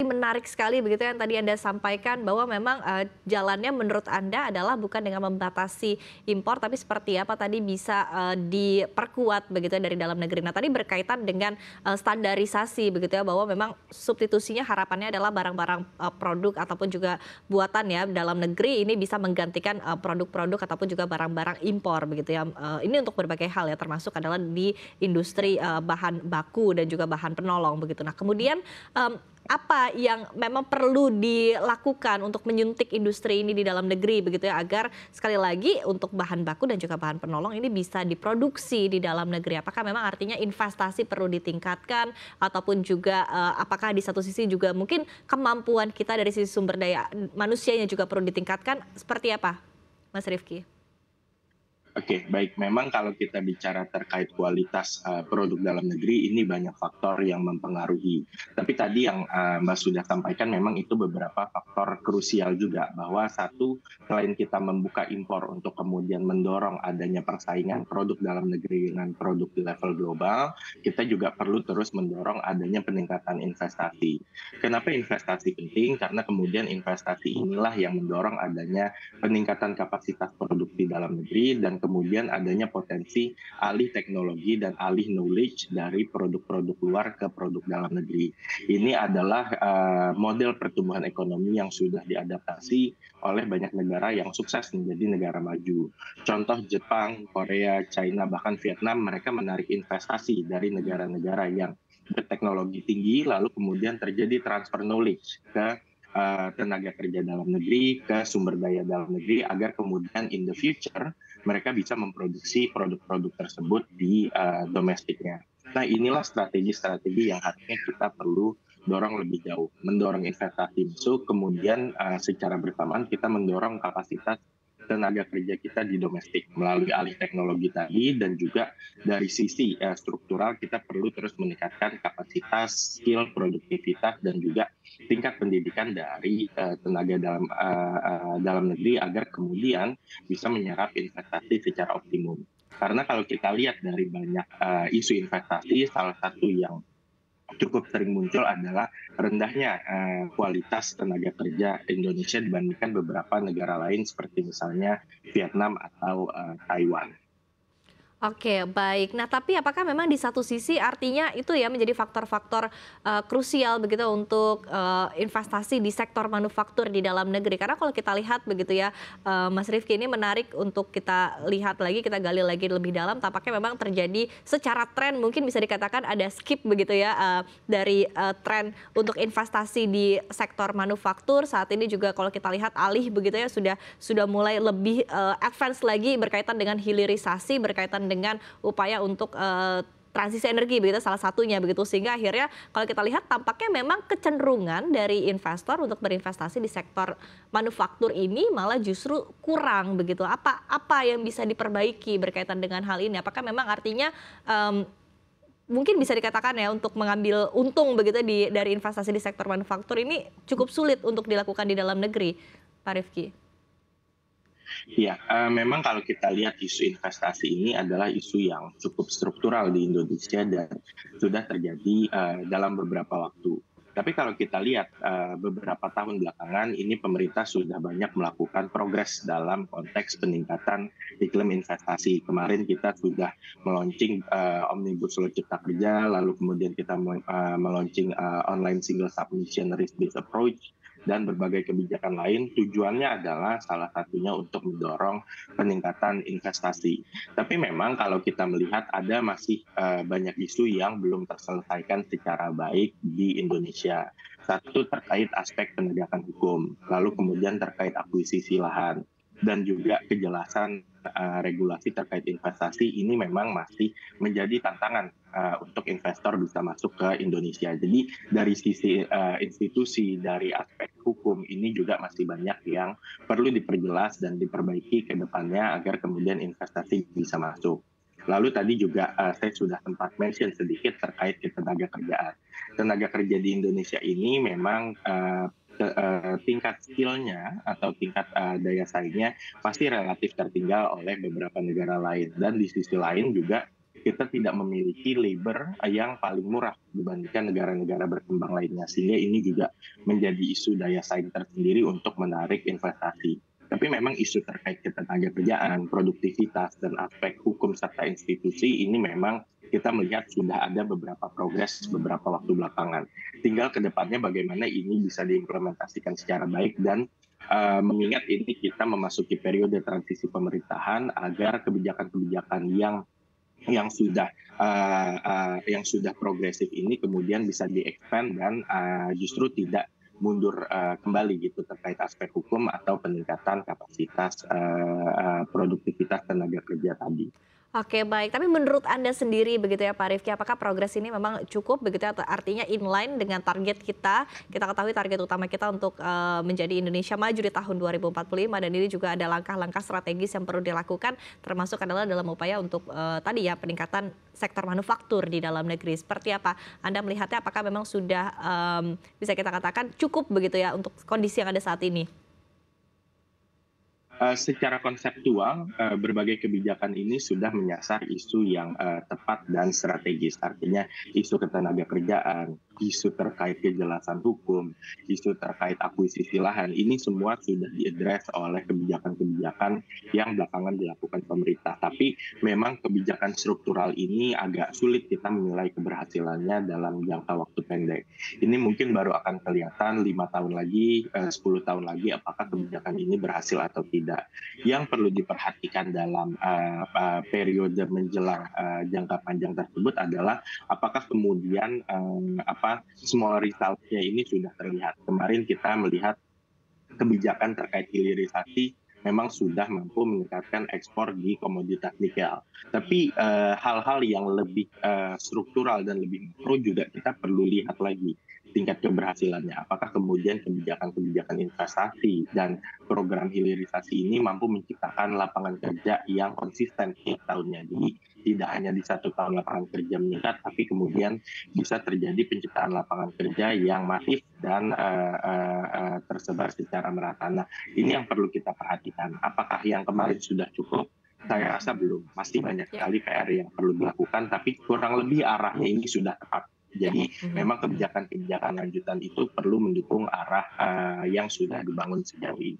menarik sekali begitu yang tadi Anda sampaikan bahwa memang jalannya menurut Anda adalah bukan dengan membatasi impor, tapi seperti apa tadi bisa diperkuat begitu ya dari dalam negeri. Nah tadi berkaitan dengan standarisasi begitu ya, bahwa memang substitusinya harapannya adalah barang-barang produk ataupun juga buatan ya dalam negeri ini bisa menggantikan produk-produk ataupun juga barang-barang impor begitu ya. Ini untuk berbagai hal ya, termasuk adalah di industri bahan baku dan juga bahan penolong begitu. Nah kemudian apa yang memang perlu dilakukan untuk menyuntik industri ini di dalam negeri begitu ya, agar sekali lagi untuk bahan baku dan juga bahan penolong ini bisa diproduksi di dalam negeri? Apakah memang artinya investasi perlu ditingkatkan, ataupun juga apakah di satu sisi juga mungkin kemampuan kita dari sisi sumber daya manusianya juga perlu ditingkatkan? Seperti apa, Mas Rifki? Oke, baik. Memang kalau kita bicara terkait kualitas produk dalam negeri, ini banyak faktor yang mempengaruhi. Tapi tadi yang Mbak sudah sampaikan, memang itu beberapa faktor krusial juga. Bahwa satu, selain kita membuka impor untuk kemudian mendorong adanya persaingan produk dalam negeri dengan produk di level global, kita juga perlu terus mendorong adanya peningkatan investasi. Kenapa investasi penting? Karena kemudian investasi inilah yang mendorong adanya peningkatan kapasitas produksi dalam negeri, dan kemudian adanya potensi alih teknologi dan alih knowledge dari produk-produk luar ke produk dalam negeri. Ini adalah model pertumbuhan ekonomi yang sudah diadaptasi oleh banyak negara yang sukses menjadi negara maju. Contoh Jepang, Korea, China, bahkan Vietnam, mereka menarik investasi dari negara-negara yang berteknologi tinggi, lalu kemudian terjadi transfer knowledge ke tenaga kerja dalam negeri, ke sumber daya dalam negeri, agar kemudian in the future mereka bisa memproduksi produk-produk tersebut di domestiknya. Nah inilah strategi-strategi yang harusnya kita perlu dorong lebih jauh, mendorong investasi masuk, kemudian secara bersamaan kita mendorong kapasitas tenaga kerja kita di domestik melalui alih teknologi tadi, dan juga dari sisi struktural kita perlu terus meningkatkan kapasitas, skill, produktivitas, dan juga tingkat pendidikan dari tenaga dalam negeri, agar kemudian bisa menyerap investasi secara optimum. Karena kalau kita lihat dari banyak isu investasi, salah satu yang cukup sering muncul adalah rendahnya kualitas tenaga kerja Indonesia dibandingkan beberapa negara lain seperti misalnya Vietnam atau Taiwan. Oke, baik. Nah, tapi apakah memang di satu sisi artinya itu ya menjadi faktor-faktor krusial begitu untuk investasi di sektor manufaktur di dalam negeri? Karena kalau kita lihat begitu ya, Mas Rifki, ini menarik untuk kita lihat lagi, kita gali lagi lebih dalam. Tampaknya memang terjadi secara tren, mungkin bisa dikatakan ada skip begitu ya dari tren untuk investasi di sektor manufaktur. Saat ini juga kalau kita lihat alih begitu ya sudah mulai lebih advance lagi berkaitan dengan hilirisasi, berkaitan dengan upaya untuk transisi energi begitu salah satunya begitu, sehingga akhirnya kalau kita lihat tampaknya memang kecenderungan dari investor untuk berinvestasi di sektor manufaktur ini malah justru kurang begitu. Apa yang bisa diperbaiki berkaitan dengan hal ini? Apakah memang artinya mungkin bisa dikatakan ya untuk mengambil untung begitu dari investasi di sektor manufaktur ini cukup sulit untuk dilakukan di dalam negeri, Pak Rifki? Ya, memang kalau kita lihat isu investasi ini adalah isu yang cukup struktural di Indonesia dan sudah terjadi dalam beberapa waktu. Tapi kalau kita lihat beberapa tahun belakangan ini pemerintah sudah banyak melakukan progres dalam konteks peningkatan iklim investasi. Kemarin kita sudah meluncing Omnibus Law Cipta Kerja, lalu kemudian kita meluncing online single submission risk-based approach, dan berbagai kebijakan lain. Tujuannya adalah salah satunya untuk mendorong peningkatan investasi. Tapi memang kalau kita melihat ada masih banyak isu yang belum terselesaikan secara baik di Indonesia. Satu terkait aspek penegakan hukum, lalu kemudian terkait akuisisi lahan, dan juga kejelasan regulasi terkait investasi ini memang masih menjadi tantangan untuk investor bisa masuk ke Indonesia. Jadi dari sisi institusi, dari aspek hukum ini juga masih banyak yang perlu diperjelas dan diperbaiki ke depannya agar kemudian investasi bisa masuk. Lalu tadi juga saya sudah sempat mention sedikit terkait ketenaga kerjaan. Tenaga kerja di Indonesia ini memang tingkat skillnya atau tingkat daya saingnya pasti relatif tertinggal oleh beberapa negara lain. Dan di sisi lain juga kita tidak memiliki labor yang paling murah dibandingkan negara-negara berkembang lainnya, sehingga ini juga menjadi isu daya saing tersendiri untuk menarik investasi. Tapi memang isu terkait ketenagakerjaan, produktivitas, dan aspek hukum serta institusi ini memang kita melihat sudah ada beberapa progres beberapa waktu belakangan. Tinggal ke depannya bagaimana ini bisa diimplementasikan secara baik dan mengingat ini kita memasuki periode transisi pemerintahan agar kebijakan-kebijakan yang sudah progresif ini kemudian bisa di-expand dan justru tidak mundur kembali gitu terkait aspek hukum atau peningkatan kapasitas produktivitas tenaga kerja tadi. Oke, baik. Tapi menurut Anda sendiri begitu ya Pak Rifki, apakah progres ini memang cukup begitu ya, artinya inline dengan target kita? Kita ketahui target utama kita untuk menjadi Indonesia maju di tahun 2045 dan ini juga ada langkah-langkah strategis yang perlu dilakukan termasuk adalah dalam upaya untuk tadi ya peningkatan sektor manufaktur di dalam negeri. Seperti apa Anda melihatnya, apakah memang sudah bisa kita katakan cukup begitu ya untuk kondisi yang ada saat ini? Secara konseptual, berbagai kebijakan ini sudah menyasar isu yang tepat dan strategis. Artinya isu ketenagakerjaan, isu terkait kejelasan hukum, isu terkait akuisisi lahan, ini semua sudah diadres oleh kebijakan-kebijakan yang belakangan dilakukan pemerintah. Tapi memang kebijakan struktural ini agak sulit kita menilai keberhasilannya dalam jangka waktu pendek. Ini mungkin baru akan kelihatan 5 tahun lagi, 10 tahun lagi apakah kebijakan ini berhasil atau tidak. Yang perlu diperhatikan dalam periode menjelang jangka panjang tersebut adalah apakah kemudian small result-nya ini sudah terlihat. Kemarin kita melihat kebijakan terkait hilirisasi memang sudah mampu meningkatkan ekspor di komoditas nikel. Tapi hal-hal yang lebih struktural dan lebih makro juga kita perlu lihat lagi tingkat keberhasilannya. Apakah kemudian kebijakan-kebijakan investasi dan program hilirisasi ini mampu menciptakan lapangan kerja yang konsisten tiap tahunnya. Jadi tidak hanya di 1 tahun lapangan kerja meningkat, tapi kemudian bisa terjadi penciptaan lapangan kerja yang masif dan tersebar secara merata. Nah, ini yang perlu kita perhatikan. Apakah yang kemarin sudah cukup? Saya rasa belum. Masih banyak Ya. sekali PR yang perlu dilakukan, tapi kurang lebih arahnya ini sudah tepat. Jadi Mhm. memang kebijakan-kebijakan lanjutan itu perlu mendukung arah yang sudah dibangun sejauh ini.